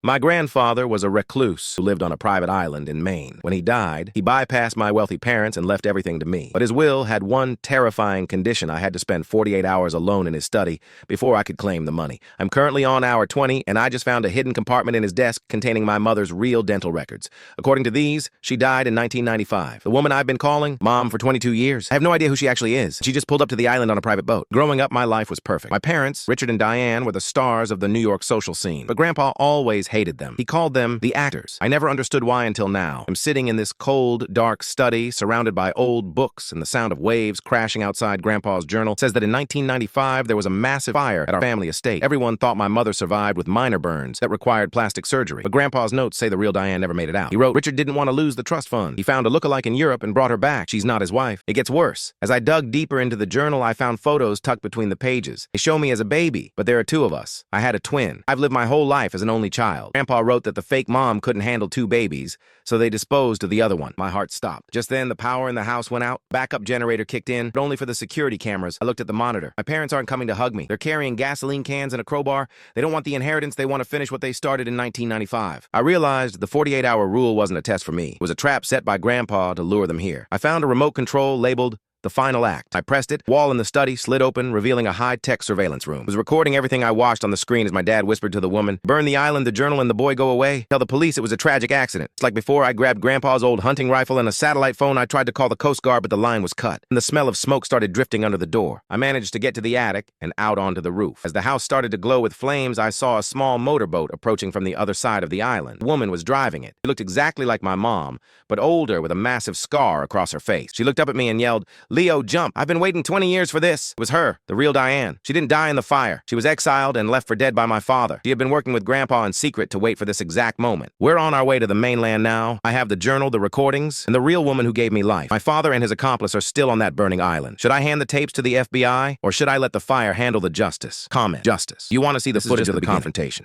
My grandfather was a recluse who lived on a private island in Maine. When he died, he bypassed my wealthy parents and left everything to me. But his will had one terrifying condition. I had to spend 48 hours alone in his study before I could claim the money. I'm currently on hour 20, and I just found a hidden compartment in his desk containing my mother's real dental records. According to these, she died in 1995. The woman I've been calling Mom for 22 years. I have no idea who she actually is. She just pulled up to the island on a private boat. Growing up, my life was perfect. My parents, Richard and Diane, were the stars of the New York social scene. But Grandpa always hated them. He called them the actors. I never understood why until now. I'm sitting in this cold, dark study, surrounded by old books, and the sound of waves crashing outside Grandpa's journal says that in 1995 there was a massive fire at our family estate. Everyone thought my mother survived with minor burns that required plastic surgery. But Grandpa's notes say the real Diane never made it out. He wrote, Richard didn't want to lose the trust fund. He found a lookalike in Europe and brought her back. She's not his wife. It gets worse. As I dug deeper into the journal, I found photos tucked between the pages. They show me as a baby, but there are two of us. I had a twin. I've lived my whole life as an only child. Grandpa wrote that the fake mom couldn't handle two babies, so they disposed of the other one. My heart stopped. Just then, the power in the house went out. Backup generator kicked in, but only for the security cameras. I looked at the monitor. My parents aren't coming to hug me. They're carrying gasoline cans and a crowbar. They don't want the inheritance. They want to finish what they started in 1995. I realized the 48-hour rule wasn't a test for me. It was a trap set by Grandpa to lure them here. I found a remote control labeled The Final Act. I pressed it. Wall in the study slid open, revealing a high-tech surveillance room. It was recording everything I watched on the screen as my dad whispered to the woman, "Burn the island, the journal, and the boy go away. Tell the police it was a tragic accident." It's like before I grabbed Grandpa's old hunting rifle and a satellite phone. I tried to call the Coast Guard, but the line was cut, and the smell of smoke started drifting under the door. I managed to get to the attic and out onto the roof. As the house started to glow with flames, I saw a small motorboat approaching from the other side of the island. The woman was driving it. She looked exactly like my mom, but older with a massive scar across her face. She looked up at me and yelled, "Leo, jump. I've been waiting 20 years for this." It was her, the real Diane. She didn't die in the fire. She was exiled and left for dead by my father. She had been working with Grandpa in secret to wait for this exact moment. We're on our way to the mainland now. I have the journal, the recordings, and the real woman who gave me life. My father and his accomplice are still on that burning island. Should I hand the tapes to the FBI, or should I let the fire handle the justice? Comment. Justice. You want to see the footage of the confrontation.